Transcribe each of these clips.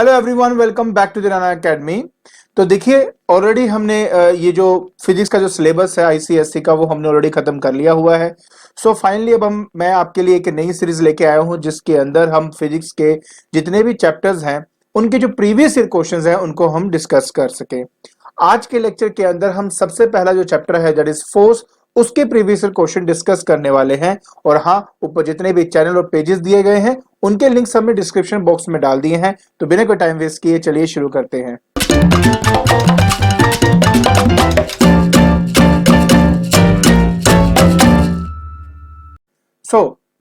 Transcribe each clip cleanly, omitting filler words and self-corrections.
Hello everyone, welcome back to the Rana Academy. तो देखिए, already हमने ये जो फिजिक्स का जो सिलेबस है आईसीएससी का वो हमने ऑलरेडी खत्म कर लिया हुआ है। सो फाइनली अब मैं आपके लिए एक नई सीरीज लेके आया हूं जिसके अंदर हम फिजिक्स के जितने भी चैप्टर्स हैं उनके जो प्रीवियस ईयर क्वेश्चंस हैं उनको हम डिस्कस कर सके। आज के लेक्चर के अंदर हम सबसे पहला जो चैप्टर है दैट इज फोर्स, उसके प्रीवियस ईयर क्वेश्चन डिस्कस करने वाले हैं। और हाँ, ऊपर जितने भी चैनल और पेजेस दिए गए हैं उनके लिंक्स हमने डिस्क्रिप्शन बॉक्स में डाल दिए हैं। तो बिना कोई टाइम वेस्ट किए चलिए शुरू करते हैं।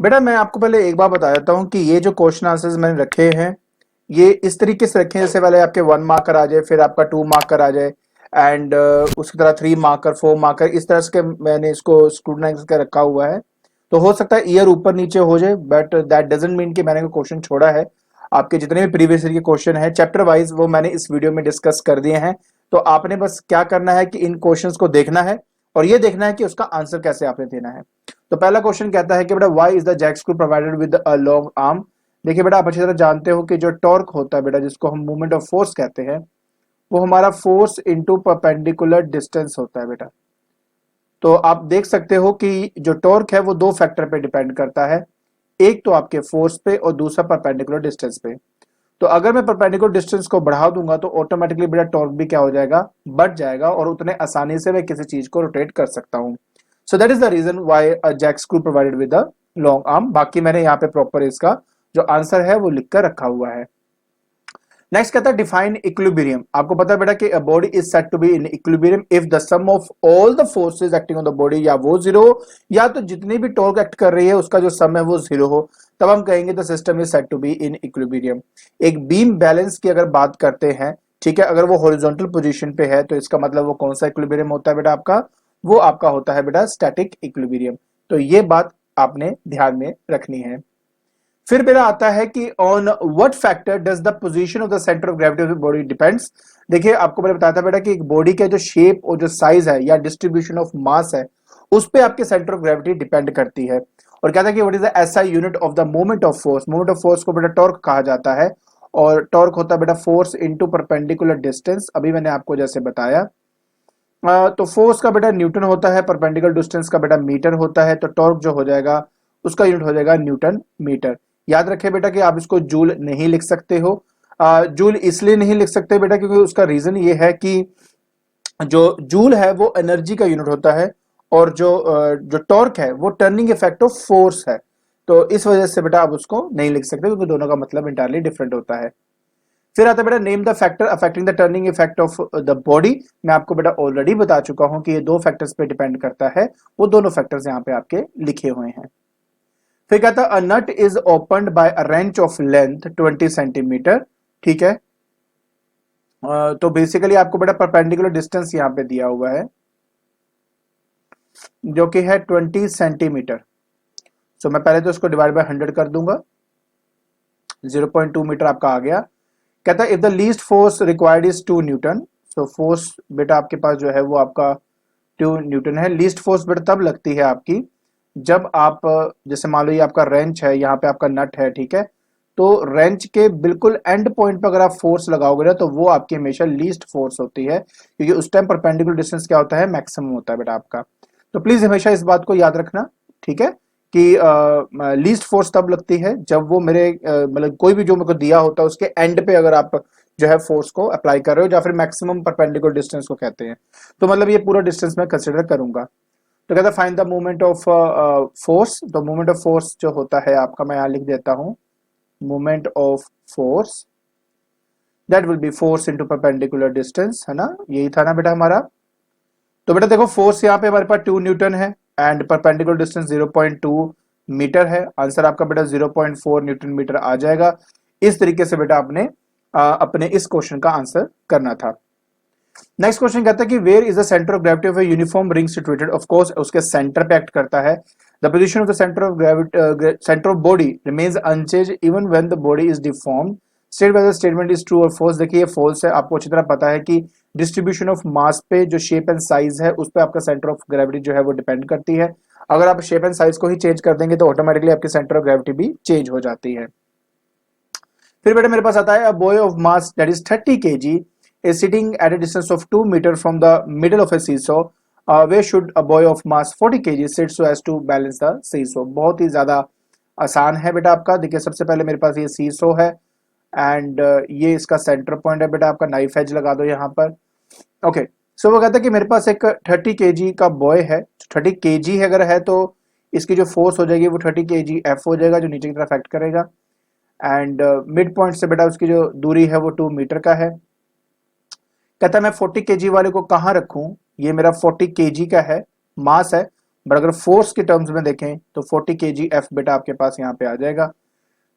बेटा, मैं आपको पहले एक बात बता देता हूं कि ये जो क्वेश्चन आंसर्स मैंने रखे हैं ये इस तरीके से रखे हैं जैसे पहले आपके 1 मार्कर आ जाए, फिर आपका 2 मार्कर आ जाए एंड उसकी तरह 3 मार्कर, 4 मार्कर, इस तरह से मैंने इसको स्क्रूटनाइज करके रखा हुआ है। तो हो सकता है ईयर ऊपर नीचे हो जाए, बट दैट डजंट मीन कि मैंने कोई क्वेश्चन छोड़ा है। आपके जितने भी प्रीवियस ईयर के क्वेश्चन है चैप्टर वाइज वो मैंने इस वीडियो में डिस्कस कर दिए हैं। तो आपने बस क्या करना है कि इन क्वेश्चंस को देखना है और ये देखना है कि उसका आंसर कैसे आपने देना है। तो पहला क्वेश्चन कहता है कि बेटा why is the jack screw provided with a long arm. देखिए बेटा, आप अच्छी तरह जानते हो कि जो टॉर्क होता है बेटा, जिसको हम मूवमेंट ऑफ फोर्स कहते हैं, वो हमारा फोर्स इनटू परपेंडिकुलर डिस्टेंस होता है बेटा। तो आप देख सकते हो कि जो टॉर्क है वो दो फैक्टर पे डिपेंड करता है, एक तो आपके फोर्स पे और दूसरा परपेंडिकुलर डिस्टेंस पे। तो अगर मैं परपेंडिकुलर डिस्टेंस को बढ़ा दूंगा तो ऑटोमेटिकली बेटा टॉर्क भी क्या हो जाएगा, बढ़ जाएगा, और उतने आसानी से मैं किसी चीज को रोटेट कर सकता हूं। So that is the reason why a jack screw provided with a long arm. बाकी मैंने यहाँ पे प्रॉपर इसका जो आंसर है वो लिख कर रखा हुआ है। नेक्स्ट कहता है डिफाइन इक्विलिब्रियम। आपको पता है बेटा कि a body is said to be in equilibrium if the sum of all the forces acting on the body, या वो जीरो हो या तो जितनी भी टॉर्क एक्ट कर रही है उसका जो सम है वो जीरो हो, तब हम कहेंगे the system is said to be in equilibrium. एक बीम बैलेंस की अगर बात करते हैं, ठीक है, अगर वो हॉरिजॉन्टल पोजीशन पे है तो इसका मतलब वो कौन सा इक्विलिब्रियम होता है बेटा आपका, वो आपका होता है बेटा स्टैटिक इक्विलिब्रियम। तो ये बात आपने ध्यान में रखनी है। फिर मेरा आता है कि on what factor does the position of the centre of gravity of the body depends. देखिए, आपको मैंने बताया था बेटा कि एक बॉडी का जो शेप और जो साइज है या डिस्ट्रीब्यूशन ऑफ मास है उस पे आपके सेंटर ऑफ ग्रेविटी डिपेंड करती है। और कहता है कि what is the SI unit of the moment of force. Moment of force को बेटा टॉर्क कहा जाता है, और टॉर्क होता है बेटा फोर्स इनटू परपेंडिकुलर डिस्टेंस। अभी मैंने आपको जैसे बताया, तो फोर्स का बेटा न्यूटन होता है, परपेंडिकुलर डिस्टेंस का बेटा मीटर होता है, तो टॉर्क जो हो जाएगा उसका यूनिट हो जाएगा न्यूटन मीटर। याद रखें बेटा कि आप इसको जूल नहीं लिख सकते हो। जूल इसलिए नहीं लिख सकते बेटा क्योंकि उसका रीजन ये है कि जो जूल है वो एनर्जी का यूनिट होता है, और जो टॉर्क है वो टर्निंग इफेक्ट ऑफ फोर्स है। तो इस वजह से बेटा आप उसको नहीं लिख सकते क्योंकि दोनों का मतलब इंटायरली डिफरेंट होता है। फिर आता है बेटा name the factor affecting the turning effect of the body. मैं आपको बेटा ऑलरेडी बता चुका हूं कि ये दो फैक्टर्स पे डिपेंड करता है, वो दोनों फैक्टर्स यहाँ पे आपके लिखे हुए हैं। फिर कहता है a nut is opened by a wrench of length 20 centimetre. ठीक है, तो बेसिकली आपको बेटा परपेंडिकुलर डिस्टेंस यहाँ पे दिया हुआ है जो कि है 20 सेंटीमीटर। सो मैं पहले तो इसको डिवाइड बाय 100 कर दूंगा, 0.2 मीटर आपका आ गया। कहता है if the least force required is 2 Newton. So force बेटा आपके पास जो है वो आपका 2 न्यूटन है। लीस्ट फोर्स बेटा तब लगती है आपकी जब आप, जैसे मान लो ये आपका रेंच है, यहाँ पे आपका नट है, ठीक है, तो रेंच के बिल्कुल एंड पॉइंट पे अगर आप फोर्स लगाओगे ना तो वो आपकी हमेशा लीस्ट फोर्स होती है, क्योंकि उस टाइम परपेंडिकुलर डिस्टेंस क्या होता है, मैक्सिमम होता है बेटा आपका। तो प्लीज हमेशा इस बात को याद रखना, ठीक है, कि लीस्ट फोर्स तब लगती है जब वो मेरे मतलब कोई भी जो मेरे को दिया होता है उसके एंड पे अगर आप जो है फोर्स को अप्लाई कर रहे हो, या फिर मैक्सिमम परपेंडिकुलर डिस्टेंस को कहते हैं। तो मतलब ये पूरा डिस्टेंस मैं कंसिडर करूंगा। तो कहता है find the moment of force. तो मोमेंट ऑफ फोर्स जो होता है आपका, मैं यहाँ लिख देता हूँ, moment of force that will be force into perpendicular distance, है ना, यही था ना बेटा हमारा। तो बेटा देखो फोर्स यहाँ पे हमारे पास 2 न्यूटन है एंड परपेंडिकुलर डिस्टेंस 0.2 मीटर है। आंसर आपका बेटा 0.4 न्यूटन मीटर आ जाएगा। इस तरीके से बेटा आपने अपने इस क्वेश्चन का आंसर करना था। नेक्स्ट क्वेश्चन कहता है कि where is the centre of gravity of a uniform ring situated. Of course उसके सेंटर पे एक्ट करता है। The position of the centre of gravity, centre of body remains unchanged even when the body is deformed. State whether statement is true और false. देखिए ये false है। आपको अच्छी तरह पता है कि डिस्ट्रीब्यूशन ऑफ मास पे जो शेप एंड साइज है उस पे आपका सेंटर ऑफ ग्रेविटी जो है वो डिपेंड करती है। अगर आप शेप एंड साइज को ही चेंज कर देंगे तो ऑटोमेटिकली आपकी सेंटर ऑफ ग्रेविटी भी चेंज हो जाती है। फिर बेटा मेरे पास आता है, a boy of mass that is 30 kg is sitting at a distance of 2 meter from the middle of a seesaw. Where should a boy of mass 40 kg sit so as to balance the seesaw? बहुत ही ज्यादा आसान है बेटा आपका। देखिए सबसे पहले मेरे पास ये सीसो है एंड ये इसका सेंटर पॉइंट है बेटा आपका, नाइफ एज लगा दो यहाँ पर। ओके, सो वो कहता है कि मेरे पास एक 30 kg का बॉय है। 30 kg अगर है तो इसकी जो फोर्स हो जाएगी वो 30 kg एफ हो जाएगा, जो नीचे की तरफ एक्ट करेगा। एंड मिड पॉइंट से बेटा उसकी जो दूरी है वो 2 मीटर का है। कहता है मैं 40 kg वाले को कहाँ रखूं, ये मेरा 40 kg का है, मास है, बट अगर फोर्स के टर्म्स में देखें तो 40 kg एफ बेटा आपके पास यहाँ पे आ जाएगा।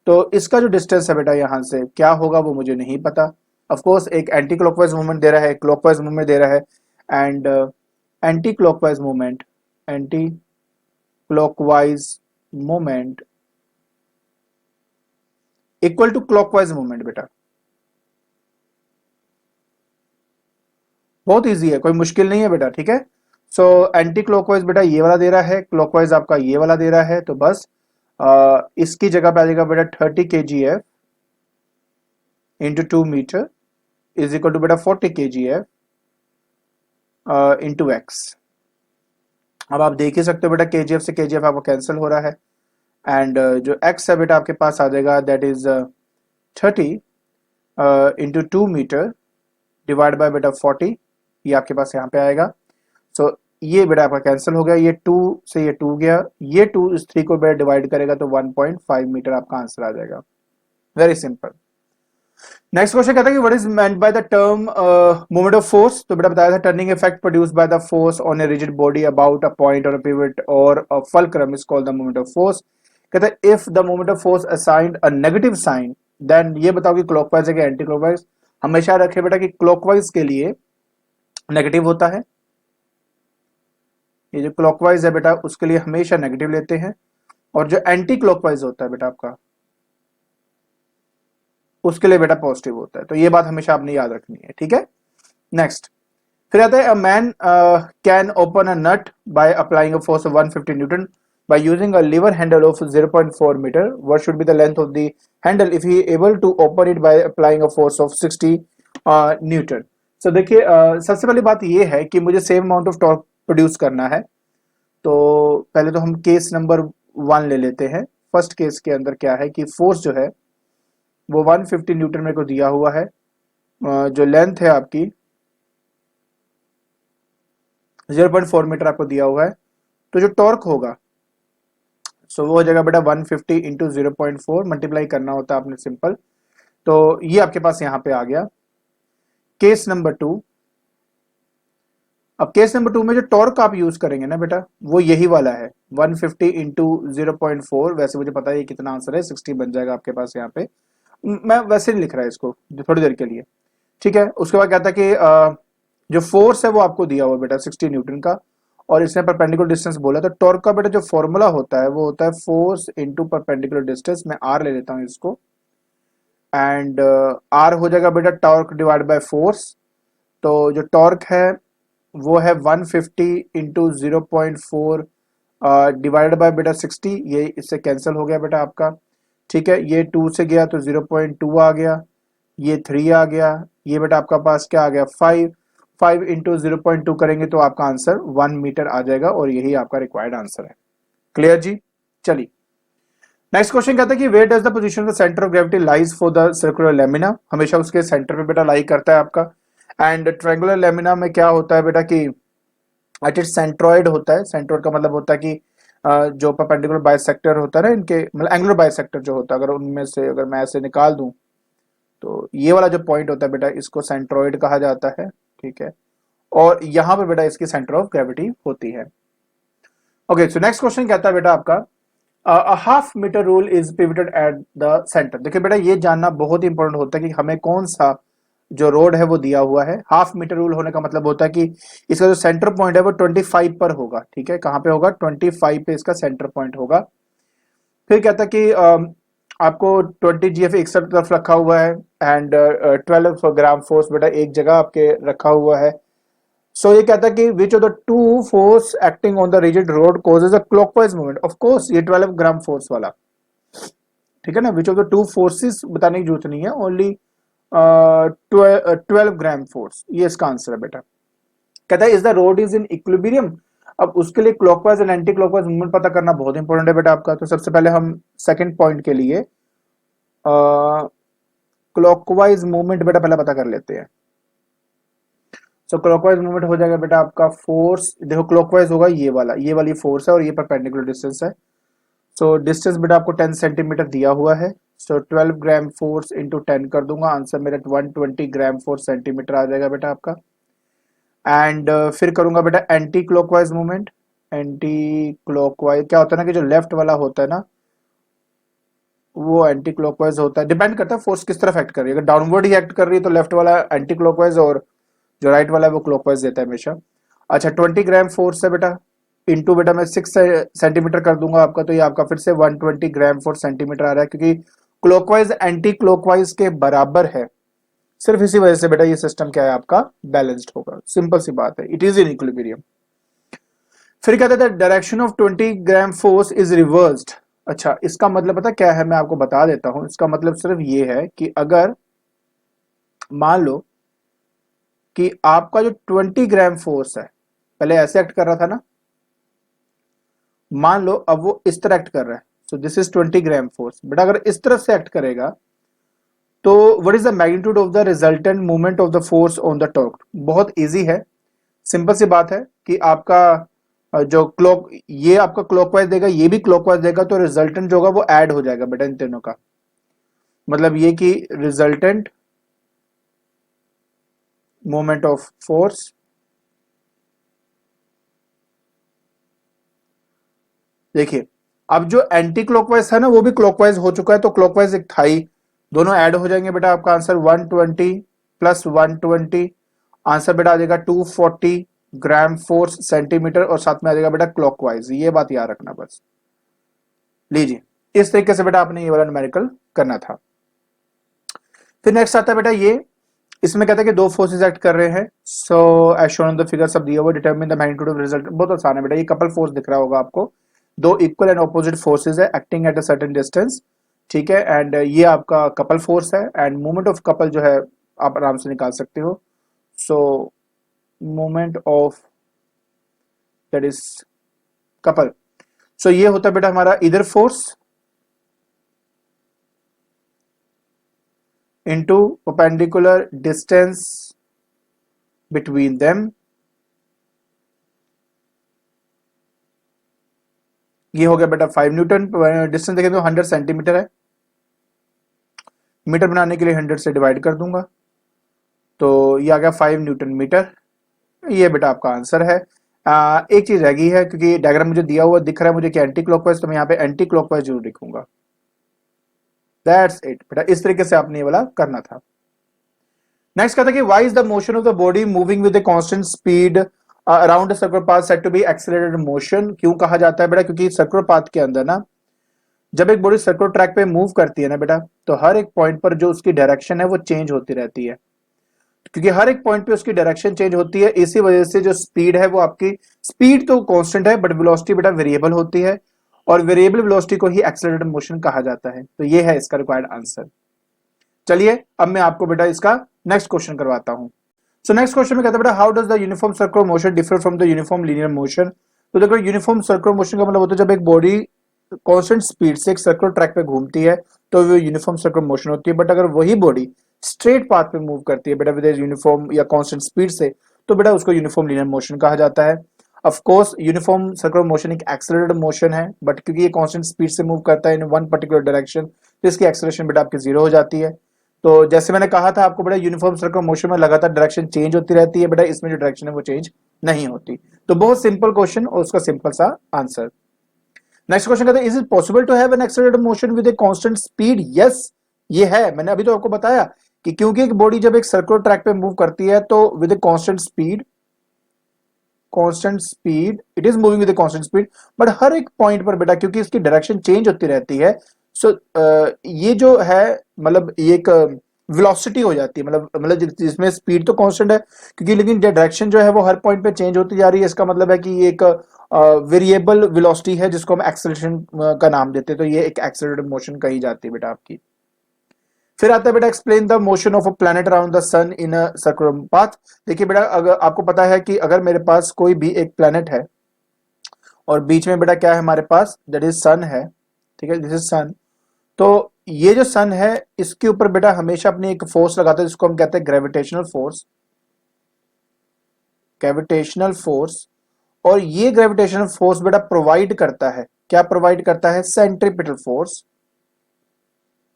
तो इसका जो डिस्टेंस है बेटा यहाँ से क्या होगा वो मुझे नहीं पता। ऑफ कोर्स एक एंटी क्लॉकवाइज मूवमेंट दे रहा है, क्लॉकवाइज मूवमेंट दे रहा है, and anticlockwise movement equal to clockwise movement बेटा। बहुत इजी है, कोई मुश्किल नहीं है बेटा, ठीक है। सो एंटी क्लॉकवाइज बेटा ये वाला दे रहा है, क्लॉकवाइज आपका ये वाला दे रहा है, तो बस इसकी जगह पे आ जाएगा बेटा 30 kgf into 2 metre is equal to बेटा 40 kgf इंटू एक्स। अब आप देख ही सकते हो बेटा kgf से kgf आपको कैंसिल हो रहा है, एंड जो x है बेटा आपके पास आ जाएगा that is 30 into 2 metre divide by बेटा 40, ये आपके पास यहाँ पे आएगा। सो ये बेटा आपका कैंसिल हो गया, ये 2 से ये 2 गया, ये 2 इस 3 को बेटा डिवाइड करेगा तो 1.5 मीटर आपका आंसर आ जाएगा। Very simple. नेक्स्ट क्वेश्चन कहता है कि what is meant by the term moment of force. तो बेटा बताया था turning effect produced by the force on a rigid body about a point और अ पिवट और a fulcrum is called the moment of force. कहता है if the moment of force assigned a negative sign then ये बताओ कि clockwise है कि anti clockwise. हमेशा रखे बेटा कि क्लॉकवाइज के लिए नेगेटिव होता है, ये जो क्लॉकवाइज है बेटा उसके लिए हमेशा नेगेटिव लेते हैं, और जो एंटी क्लॉकवाइज होता है बेटा आपका उसके लिए बेटा पॉजिटिव होता है। तो ये बात हमेशा आपने याद रखनी है, ठीक है। नेक्स्ट फिर आता है a man can open a nut by applying a force of 150 newton by using a lever handle of 0.4 meter. What should be the length of the handle if he able to open it by applying a force of 60 newton. So देखिए सबसे पहली बात ये है कि मुझे same amount of torque produce करना है। तो पहले तो हम केस नंबर 1 ले लेते हैं। फर्स्ट केस के अंदर क्या है कि फोर्स जो है वो 150 न्यूटन मेरे को दिया हुआ है, जो लेंथ है आपकी 0.4 मीटर आपको दिया हुआ है, तो जो टॉर्क होगा सो वो हो जाएगा बेटा 150 इंटू 0.4 मल्टीप्लाई करना होता है आपने सिंपल। तो ये आपके पास यहां पे आ गया। केस नंबर 2, अब केस नंबर 2 में जो टॉर्क आप यूज करेंगे ना बेटा वो यही वाला है 150 इंटू 0.4। वैसे मुझे पता है कितना आंसर है, 60 बन जाएगा आपके पास यहाँ पे, मैं वैसे नहीं लिख रहा है इसको थोड़ी देर के लिए, ठीक है। उसके बाद कहता है कि जो फोर्स है वो आपको दिया हुआ बेटा 60 न्यूटन का, और इसने परपेंडिकुलर डिस्टेंस बोला। तो टॉर्क का बेटा जो फॉर्मूला होता है वो होता है फोर्स इंटू परपेंडिकुलर डिस्टेंस। मैं आर ले लेता हूँ इसको, एंड आर हो जाएगा बेटा टॉर्क डिवाइड बाय फोर्स। तो जो टॉर्क है वो है 150 इंटू 0.4 डिवाइड बाय बेटा 60, ये इससे कैंसिल हो गया बेटा आपका, ठीक है। ये 2 से गया तो 0.2 आ गया, ये 3 आ गया, ये बेटा आपका पास क्या आ गया 5 इंटू 0.2 करेंगे तो आपका आंसर 1 मीटर आ जाएगा, और यही आपका रिक्वायर्ड आंसर है। क्लियर जी। चलिए नेक्स्ट क्वेश्चन कहता है कि where does the position of the centre of gravity lie for the circular lamina. हमेशा उसके सेंटर पे बेटा लाई करता है आपका। एंड ट्रायंगुलर लेमिना में क्या होता है बेटा कि एट इट सेंट्रॉइड होता है। सेंट्रॉइड का मतलब होता है कि जो परपेंडिकुलर बाइसेक्टर होता है ना इनके, मतलब एंगुलर बाइसेक्टर जो होता है, अगर उनमें से अगर मैं ऐसे निकाल दूं तो ये वाला जो पॉइंट होता है बेटा इसको सेंट्रॉइड कहा जाता है, ठीक है। और यहाँ पे बेटा इसकी सेंटर ऑफ ग्रेविटी होती है। ओके, सो नेक्स्ट क्वेश्चन कहता है बेटा आपका a half metre rule is pivoted at the centre. देखिए बेटा ये जानना बहुत इंपॉर्टेंट होता है कि हमें कौन सा जो रोड है वो दिया हुआ है। हाफ मीटर रूल होने का मतलब होता है कि इसका जो सेंटर पॉइंट है वो 25 पर होगा, ठीक है। कहां पे होगा 25 पे इसका सेंटर पॉइंट होगा। फिर कहता है कि आपको 20 GF एक तरफ रखा हुआ है, एंड 12 ग्राम फोर्स बेटा एक जगह आपके रखा हुआ है। सो ये कहता है कि विच of the two force acting on the rigid road causes a clockwise movement. Of course ये 12 ग्राम फोर्स वाला, ठीक है ना, विच ऑफ द टू फोर्सेस बताने की जरूरत नहीं है, ओनली 12 ग्राम फोर्स, ये इसका आंसर है बेटा। कहता है is the road is in equilibrium. अब उसके लिए clockwise and anticlockwise movement पता करना बहुत इंपॉर्टेंट है बेटा आपका। तो सबसे पहले हम सेकंड पॉइंट के लिए क्लॉकवाइज मूवमेंट बेटा पहले पता कर लेते हैं। सो क्लॉकवाइज मूवमेंट हो जाएगा बेटा आपका फोर्स, देखो क्लॉकवाइज होगा ये वाला, ये वाली फोर्स है और ये परपेंडिकुलर डिस्टेंस है। सो डिस्टेंस बेटा आपको 10 सेंटीमीटर दिया हुआ है। सो 12 ग्राम फोर्स इंटू 10 कर दूंगा, आंसर मेरा 120 ग्राम फोर्स सेंटीमीटर आ जाएगा बेटा आपका। एंड फिर करूंगा बेटा anti clockwise movement. Anti clockwise क्या होता है ना कि जो लेफ्ट वाला होता है ना वो एंटी क्लॉकवाइज होता है, डिपेंड करता है फोर्स किस तरफ एक्ट कर रही है। अगर डाउनवर्ड ही एक्ट कर रही है तो लेफ्ट वाला एंटी क्लॉकवाइज और जो राइट वाला है वो क्लॉकवाइज देता है हमेशा। अच्छा 20 ग्राम फोर्स है बेटा, इंटू बेटा मैं 6 सेंटीमीटर कर दूंगा आपका, तो ये आपका फिर से 120 ग्राम फोर्स सेंटीमीटर आ रहा है, क्योंकि क्लॉकवाइज एंटी क्लॉकवाइज के बराबर है। सिर्फ इसी वजह से बेटा ये सिस्टम क्या है आपका बैलेंस्ड होगा, सिंपल सी बात है, इट इज इन इक्विलिब्रियम। फिर कहते थे direction of 20 gram force is reversed. अच्छा इसका मतलब पता क्या है, मैं आपको बता देता हूं। इसका मतलब सिर्फ ये है कि अगर मान लो कि आपका जो 20 ग्राम फोर्स है पहले ऐसे एक्ट कर रहा था ना, मान लो अब वो इस तरह एक्ट कर रहा है, so this is 20 gram force. But अगर इस तरफ से एक्ट करेगा तो what is the magnitude of the resultant movement of the force on the torque. बहुत इजी है, सिंपल सी बात है कि आपका जो क्लॉक ये आपका क्लॉकवाइज देगा, ये भी क्लॉकवाइज देगा, तो रिजल्टेंट जो होगा वो ऐड हो जाएगा बेटा इन तीनों का। मतलब ये कि रिजल्टेंट मोमेंट ऑफ फोर्स देखिए, अब जो एंटी क्लॉकवाइज था ना वो भी क्लॉकवाइज हो चुका है, तो क्लॉकवाइज एक था ही, दोनों ऐड हो जाएंगे बेटा। आपका आंसर 120 प्लस 120, आंसर बेटा आ जाएगा 240 ग्राम फोर्स सेंटीमीटर, और साथ में आ जाएगा बेटा क्लॉकवाइज। ये बात याद रखना बस। लीजिए इस तरीके से बेटा आपने ये वाला न्यूमेरिकल करना था। फिर नेक्स्ट आता है बेटा ये, इसमें कहता है कि दो फोर्सेस एक्ट कर रहे हैं। So as shown on the figure सब दिया हुआ, determine the magnitude of result. बहुत आसान है बेटा, ये कपल फोर्स दिख रहा होगा आपको, दो इक्वल एंड ऑपोजिट फोर्सेस है acting at a certain distance, ठीक है। एंड ये आपका कपल फोर्स है, एंड मूवमेंट ऑफ कपल जो है आप आराम से निकाल सकते हो। So movement of that is couple, so ये होता है बेटा हमारा इधर force into perpendicular distance between them। ये हो गया बेटा 5 न्यूटन। डिस्टेंस देखें तो 100 सेंटीमीटर है, मीटर बनाने के लिए 100 से डिवाइड कर दूंगा, तो ये आ गया 5 न्यूटन मीटर। ये बेटा आपका आंसर है। एक चीज रह गई है, क्योंकि डायग्राम मुझे दिया हुआ दिख रहा है मुझे कि एंटी क्लॉकवाइज, तो मैं यहाँ पे एंटी क्लॉकवाइज जरूर लिखूंगा। दैट्स इट बेटा, इस तरीके से आपने ये वाला करना था। नेक्स्ट कहता है कि why is the motion of the body moving with a constant speed around a circular path said to be accelerated motion. क्यों कहा जाता है बेटा, क्योंकि सर्कुलर पाथ के अंदर ना जब एक बॉडी सर्कुलर ट्रैक पे मूव करती है ना बेटा, तो हर एक पॉइंट पर जो उसकी डायरेक्शन है वो चेंज होती रहती है, क्योंकि हर एक पॉइंट पे उसकी डायरेक्शन चेंज होती है। इसी वजह से जो स्पीड है वो आपकी स्पीड तो कांस्टेंट है, बट वेलोसिटी बेटा वेरिएबल होती है, और वेरिएबल वेलोसिटी को ही एक्सेलरेटेड मोशन कहा जाता है। तो ये है इसका रिक्वायर्ड आंसर। चलिए अब मैं आपको बेटा इसका नेक्स्ट क्वेश्चन करवाता हूं। सो नेक्स्ट क्वेश्चन में कहता है बेटा how does the uniform circular motion differ from the uniform linear motion. तो देखो यूनिफॉर्म सर्कुलर मोशन का मतलब होता है जब एक बॉडी कांस्टेंट स्पीड से एक सर्कुलर ट्रैक पे घूमती है तो वो यूनिफॉर्म सर्कुलर मोशन होती है। बट अगर वही बॉडी स्ट्रेट पाथ पे मूव करती है बेटा विद यूनिफॉर्म या कांस्टेंट स्पीड से, तो बेटा उसको यूनिफॉर्म लीनियर मोशन कहा जाता है। Of course uniform circular motion एक एक्सेलरेटेड मोशन है, बट क्योंकि ये कांस्टेंट स्पीड से मूव करता है इन वन पर्टिकुलर डायरेक्शन, तो इसकी एक्सेलरेशन बेटा आपकी जीरो हो जाती है। तो जैसे मैंने कहा था आपको बेटा यूनिफॉर्म सर्कुलर मोशन में लगातार डायरेक्शन चेंज होती रहती है बेटा, इसमें जो डायरेक्शन है वो चेंज नहीं होती। तो बहुत सिंपल क्वेश्चन और उसका सिंपल सा आंसर। नेक्स्ट क्वेश्चन कहता है is it possible to have an accelerated motion with a constant speed. Yes ये है, मैंने अभी तो आपको बताया कि क्योंकि एक बॉडी जब एक सर्कुलर ट्रैक पे मूव करती है तो with a constant speed it is moving with a constant speed, but हर एक पॉइंट पर बेटा क्योंकि इसकी डायरेक्शन चेंज होती रहती है, सो ये जो है मतलब ये एक वेलोसिटी हो जाती है, मतलब जिसमें स्पीड तो कांस्टेंट है क्योंकि, लेकिन डायरेक्शन जो है वो हर पॉइंट पे चेंज होती जा रही है। इसका मतलब है कि ये एक वेरिएबल वेलोसिटी है जिसको हम एक्सेलरेशन का नाम देते हैं। तो ये एक एक्सेलरेटेड मोशन कही जाती है बेटा आपकी। फिर आता है बेटा explain the motion of a planet around the sun in a circular path. देखिए बेटा, अगर आपको पता है कि अगर मेरे पास कोई भी एक प्लैनेट है और बीच में बेटा क्या है हमारे पास, दैट इज सन है, ठीक है, दिस इज सन। तो ये जो सन है इसके ऊपर बेटा हमेशा अपनी एक फोर्स लगाता है जिसको हम कहते हैं ग्रेविटेशनल फोर्स, ग्रेविटेशनल फोर्स। और ये ग्रेविटेशनल फोर्स बेटा प्रोवाइड करता है, क्या प्रोवाइड करता है, सेंट्रीपिटल फोर्स,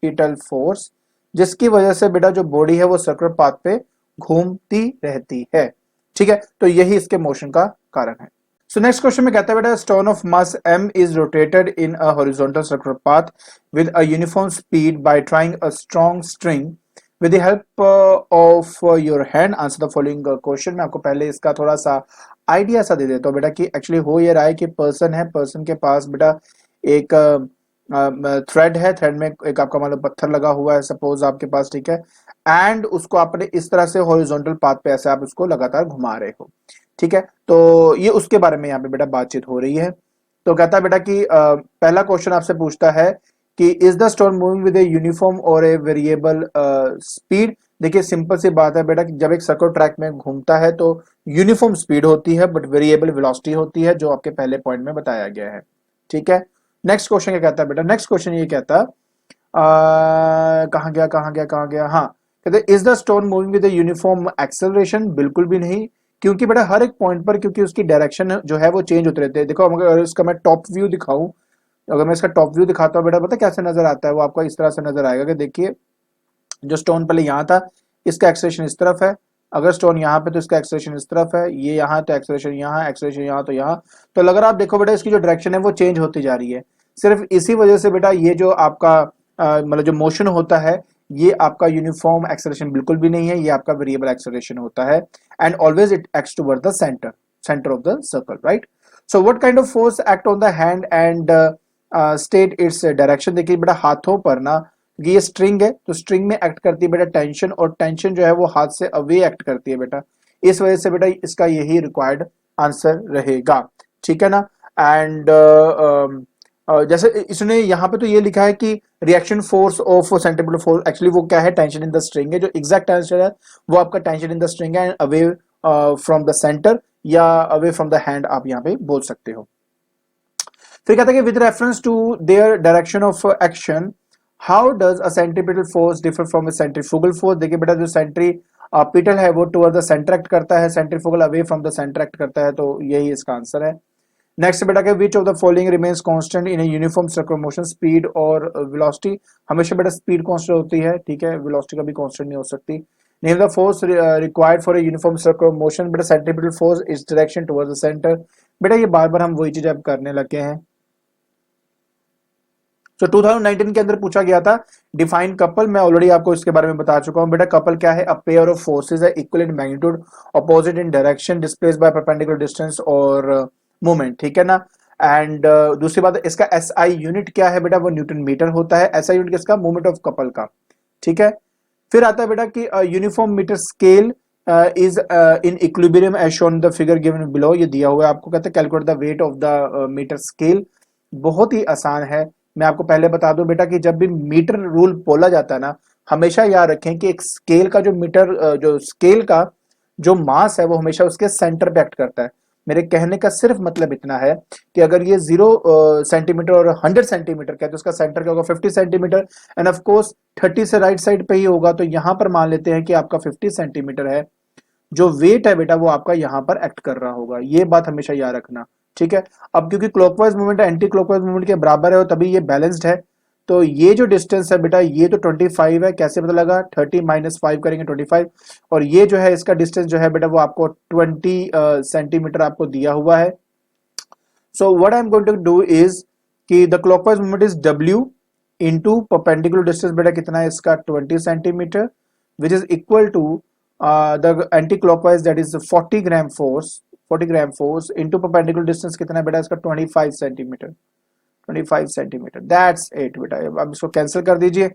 पिटल फोर्स, जिसकी वजह से बेटा जो बॉडी है वो सर्कुलर पाथ पे घूमती रहती है। ठीक है, तो यही इसके मोशन का कारण है। सो नेक्स्ट क्वेश्चन में कहता है बेटा stone of mass m is rotated in a horizontal circular path with a uniform speed bye trying a strong string with the help of your hand, answer the following question. मैं आपको पहले इसका थोड़ा सा आइडिया सा दे देता हूँ बेटा कि एक्चुअली हो ये रहा है कि पर्सन है, पर्सन के पास बेटा एक थ्रेड है, थ्रेड में एक आपका मतलब पत्थर लगा हुआ है सपोज आपके पास, ठीक है, एंड उसको आपने इस तरह से हॉरिजॉन्टल पाथ पे ऐसे आप उसको लगातार घुमा रहे हो। ठीक है, तो ये उसके बारे में यहाँ पे बेटा बातचीत हो रही है। तो कहता है बेटा कि पहला क्वेश्चन आपसे पूछता है कि is the stone moving with a uniform और ए वेरिएबल स्पीड। देखिए सिंपल सी बात है बेटा कि जब एक सर्कुलर ट्रैक में घूमता है तो यूनिफॉर्म स्पीड होती है बट वेरिएबल वेलोसिटी होती है, जो आपके पहले पॉइंट में बताया गया है। ठीक है, नेक्स्ट क्वेश्चन क्या कहता है बेटा, नेक्स्ट क्वेश्चन ये कहता है कहाँ गया कहाँ गया कहाँ गया, हाँ, कहते is the stone moving with uniform acceleration. बिल्कुल भी नहीं, क्योंकि बेटा हर एक पॉइंट पर क्योंकि उसकी डायरेक्शन जो है वो चेंज होते रहते हैं। देखो अगर इसका मैं टॉप व्यू दिखाऊं, अगर मैं इसका टॉप व्यू दिखाता हूँ बेटा, पता कैसे नजर आता है वो आपको, इस तरह से नजर आएगा कि देखिए जो स्टोन पहले यहाँ था इसका एक्सेलरेशन इस तरफ है, अगर स्टोन यहाँ पे तो इसका एक्सेलरेशन इस तरफ है, ये यहाँ तो एक्सेलरेशन यहाँ, एक्सेलरेशन यहाँ तो यहाँ। तो अगर आप देखो बेटा इसकी जो डायरेक्शन है वो चेंज होती जा रही है। सिर्फ इसी वजह से बेटा ये जो आपका मतलब जो मोशन होता है ये आपका यूनिफॉर्म एक्सेलरेशन बिल्कुल भी नहीं है, ये आपका वेरिएबल एक्सेलरेशन होता है। And always it acts toward the centre, centre of the circle, right. So what kind of force act on the hand and state its direction. देखिए बेटा हाथों पर ना, ये स्ट्रिंग है तो स्ट्रिंग में एक्ट करती है बेटा टेंशन, और टेंशन जो है वो हाथ से अवे एक्ट करती है बेटा, इस वजह से बेटा इसका यही रिक्वायर्ड आंसर रहेगा। ठीक है ना। एंड जैसे इसने यहाँ पे तो ये लिखा है कि reaction force of centripetal force, actually वो क्या है, टेंशन इन द स्ट्रिंग है, जो एग्जैक्ट आंसर है वो आपका टेंशन इन द स्ट्रिंग है, अवे फ्रॉम द सेंटर या अवे फ्रॉम द हैंड आप यहाँ पे बोल सकते हो। फिर कहता है कि with reference to their direction of action how does a centripetal force differ from a centrifugal force. देखिए बेटा जो सेंट्री पिटल है वो टुवर्ड द सेंटर एक्ट करता है, centrifugal away from the centre act करता है, तो यही इसका आंसर है। नेक्स्ट बेटा के विच of the following remains constant in A uniform circular motion, speed और वेलोसिटी। हमेशा बेटा स्पीड कांस्टेंट होती है, ठीक है, वेलोसिटी कभी कांस्टेंट नहीं हो सकती। Name the force required for a uniform circular motion, बेटा centripetal force is direction towards the centre. बेटा ये बार बार हम वही चीज अब करने लगे हैं। तो 2019 के अंदर पूछा गया था डिफाइन कपल, मैं ऑलरेडी आपको इसके बारे में बता चुका हूं बेटा। कपल क्या है, अ पेयर ऑफ फोर्सेस है equal in magnitude opposite in direction displaced by perpendicular distance और मूवमेंट, ठीक है ना। एंड दूसरी बात इसका एसआई यूनिट क्या है बेटा, वो न्यूटन मीटर होता है। एसआई यूनिट किसका, मूवमेंट ऑफ कपल का, ठीक है। फिर आता है बेटा कि uniform metre scale is in equilibrium as shown the figure given below, ये दिया हुआ है आपको, कहते हैं calculate the weight of the metre scale. बहुत ही आसान है, मैं आपको पहले बता दूं बेटा कि जब भी मीटर रूल बोला जाता है ना, हमेशा याद रखें कि एक स्केल का जो मीटर जो स्केल का जो मास है वो हमेशा उसके सेंटर पे एक्ट करता है। मेरे कहने का सिर्फ मतलब इतना है कि अगर ये 0 सेंटीमीटर और 100 सेंटीमीटर का है तो उसका सेंटर क्या होगा, 50 सेंटीमीटर। एंड ऑफ कोर्स 30 से राइट साइड पे ही होगा, तो यहां पर मान लेते हैं कि आपका 50 सेंटीमीटर है, जो वेट है बेटा वो आपका यहां पर एक्ट कर रहा होगा, ये बात हमेशा याद रखना, ठीक है। अब क्योंकि clockwise movement anti clockwise movement के बराबर है और तभी ये बैलेंस्ड है, तो ये जो डिस्टेंस है बेटा ये तो 25 है, कैसे पता लगा, 30 माइनस 5 करेंगे 25, और ये जो है इसका डिस्टेंस जो है बेटा वो आपको 20 सेंटीमीटर आपको दिया हुआ है। So what I am going to do is कि the clockwise movement is W into perpendicular distance बेटा कितना है इसका 20 centimetre, which is equal to the anti clockwise that is 40 gram force, 40 gram force into perpendicular distance कितना है बेटा इसका 25 centimetre, 25 centimetre, that's it बेटा। अब इसको कैंसिल कर दीजिए।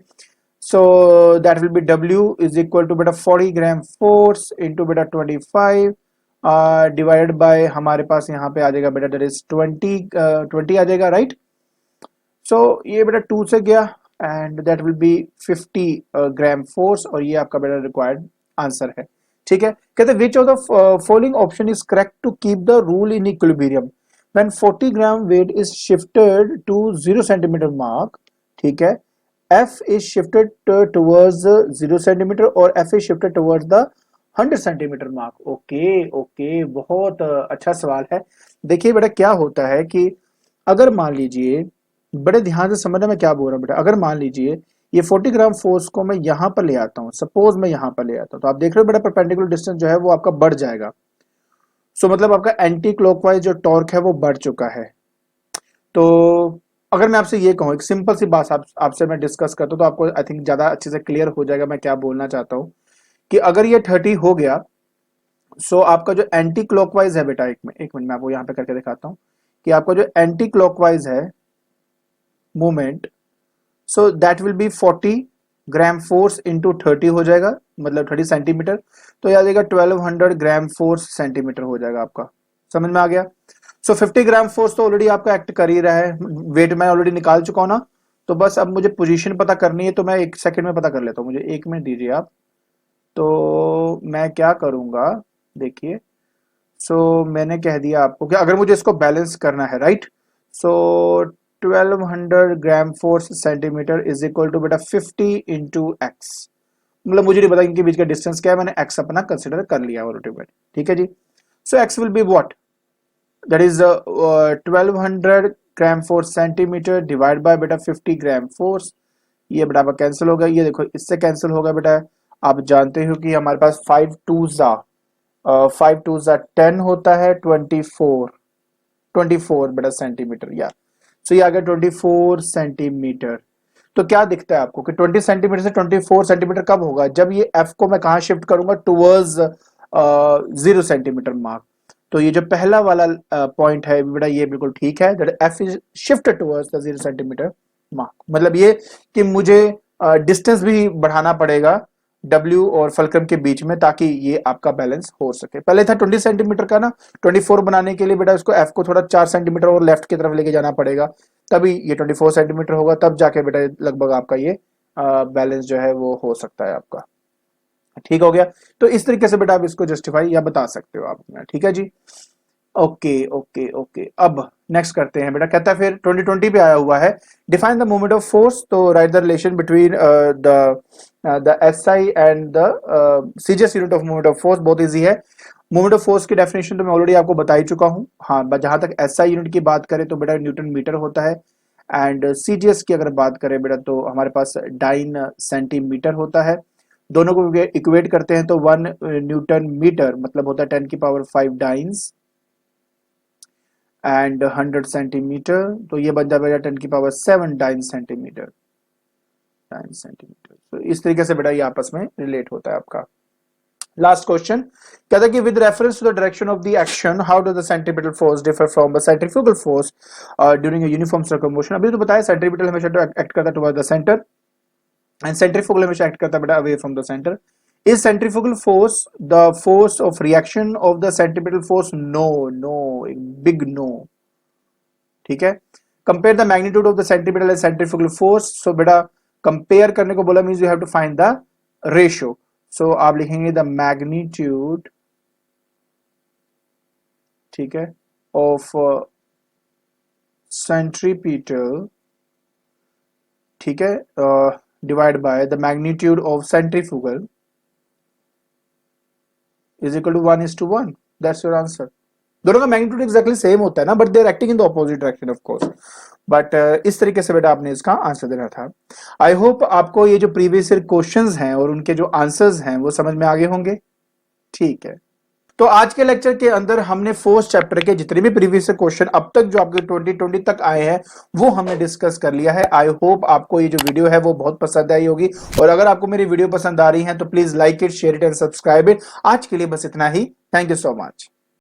So that will be W is equal to बेटा 40 ग्राम फोर्स इंटू बेटा 25 डिवाइडेड बाय हमारे पास यहाँ पे आ जाएगा बेटा दैट इज 20 आ जाएगा, राइट। सो ये बेटा 2 से गया and that will be 50 gram force, और ये आपका बेटा रिक्वायर्ड आंसर है। ठीक है, कहते which of the following option is correct to keep the rule in equilibrium when 40 gram weight is shifted to 0 centimetre mark. ठीक है, F is shifted towards the 0 centimeter और F is shifted towards the 100 centimetre mark. Okay okay, बहुत अच्छा सवाल है। देखिए बेटा क्या होता है कि अगर मान लीजिए, बड़े ध्यान से समझना मैं क्या बोल रहा हूँ बेटा, अगर मान लीजिए ये 40 ग्राम फोर्स को मैं यहाँ पर ले आता हूँ, सपोज मैं यहाँ पर ले आता हूँ, तो आप देख रहे हो बेटा परपेंडिकुलर डिस्टेंस जो है वो आपका बढ़ जाएगा। सो मतलब आपका एंटी क्लॉकवाइज जो टॉर्क है वो बढ़ चुका है। तो अगर मैं आपसे ये कहूँ, एक सिंपल सी बात आपसे मैं डिस्कस करता हूँ तो आपको आई थिंक ज्यादा अच्छे से क्लियर हो जाएगा मैं क्या बोलना चाहता हूँ, कि अगर ये 30 हो गया, सो आपका जो एंटी क्लॉकवाइज है बेटा, एक मिनट मैं आपको यहाँ पे करके दिखाता हूँ कि आपका जो एंटी क्लॉकवाइज है movement, so that will be 40 gram force into 30 हो जाएगा, मतलब 30 सेंटीमीटर, तो ये आ जाएगा 1200 ग्राम फोर्स सेंटीमीटर हो जाएगा आपका। समझ में आ गया। सो 50 ग्राम फोर्स तो ऑलरेडी आपका एक्ट कर ही रहा है, वेट मैं ऑलरेडी निकाल चुका हूं ना, तो बस अब मुझे पोजीशन पता करनी है, तो मैं 1 सेकंड में पता कर लेता हूं, मुझे 1 मिनट दीजिए आप। तो मैं क्या करूंगा, देखिए, सो मैंने कह दिया आपको कि अगर मुझे इसको बैलेंस करना है, right, so 1200 gram force centimetre is equal to बेटा 50 इंटू एक्स, मतलब मुझे नहीं पता इनके बीच का डिस्टेंस क्या है, मैंने एक्स अपना कंसिडर कर लिया ऑलरेडी। ठीक है जी, so x will be what, that is 1200 gram force centimetre divide by बेटा 50 ग्राम फोर्स। ये बेटा आपका कैंसिल होगा, ये देखो इससे कैंसिल होगा बेटा। आप जानते हो कि हमारे पास 5 टू जा 10 होता है, 24 बेटा सेंटीमीटर, या सो ये आ गया 24 सेंटीमीटर। तो क्या दिखता है आपको कि 20 सेंटीमीटर से 24 सेंटीमीटर कब होगा, जब ये एफ को मैं कहा शिफ्ट करूंगा टूवर्ड्स 0 सेंटीमीटर मार्क। तो ये जो पहला वाला पॉइंट है बेटा ये बिल्कुल ठीक है, that F is shifted towards the 0 centimetre mark, मतलब ये कि मुझे डिस्टेंस भी बढ़ाना पड़ेगा W और फलक्रम के बीच में, ताकि ये आपका बैलेंस हो सके। पहले था 20 सेंटीमीटर का ना, 24 बनाने के लिए बेटा उसको F को थोड़ा 4 सेंटीमीटर और लेफ्ट की तरफ लेके जाना पड़ेगा, तभी ये 24 सेंटीमीटर होगा, तब जाके बेटा लगभग आपका ये बैलेंस जो है वो हो सकता है आपका। ठीक हो गया, तो इस तरीके से बेटा आप इसको जस्टिफाई या बता सकते हो आप। ठीक है जी, ओके ओके ओके। अब नेक्स्ट करते हैं बेटा, कहता है फिर 2020 पे आया हुआ है, define the moment of force, तो right the relation between the SI and the CGS unit of moment of force. बहुत इजी है, मोमेंट ऑफ फोर्स की डेफिनेशन तो मैं ऑलरेडी आपको बता ही चुका हूं। हाँ, जहां तक एसआई यूनिट की बात करें तो बेटा न्यूटन मीटर होता है, एंड सीजीएस की अगर बात करें बेटा तो हमारे पास डाइन सेंटीमीटर होता है। दोनों को इक्वेट करते हैं तो 1 न्यूटन मीटर मतलब होता है 10 की पावर 5 डाइन्स, एंड 100 सेंटीमीटर तो ये बन जाएगा 10 की पावर 7 डाइन सेंटीमीटर। तो इस तरीके से बेटा ये आपस में रिलेट होता है आपका। लास्ट क्वेश्चन कहता है कि with reference to the direction of the action how does the centripetal force differ from the centrifugal force during a uniform circular motion. अभी तो बताया सेंट्रीपिटल हमेशा तो एक्ट करता है toward the centre, and centrifugal हमेशा एक्ट करता है बेटा away from the centre. Is centrifugal force the force of reaction of the centripetal force? No, no, big no. ठीक है, compare the magnitude of the centripetal and centrifugal force. So बेटा compare करने को बोला means you have to find the ratio. So आप लिखेंगे the magnitude, ठीक है, of centripetal, ठीक है, divide by the magnitude of centrifugal is equal to 1:1. That's your answer. दोनों का मैग्नीट्यूड एक्जैक्टली सेम होता है ना, but they are acting in the opposite direction of course. But इस तरीके से बेटा आपने इसका आंसर देना था। आई होप आपको ये जो प्रीवियस ईयर क्वेश्चंस हैं और उनके जो आंसर्स हैं वो समझ में आ गए होंगे। ठीक है, तो आज के लेक्चर के अंदर हमने फोर्थ चैप्टर के जितने भी प्रीवियस क्वेश्चन अब तक जो आपके 2020 तक आए हैं वो हमने डिस्कस कर लिया है। आई होप आपको ये जो वीडियो है वो बहुत पसंद आई होगी, और अगर आपको मेरी वीडियो पसंद आ रही है तो please like it, share it and subscribe it. आज के लिए बस इतना ही। Thank you so much.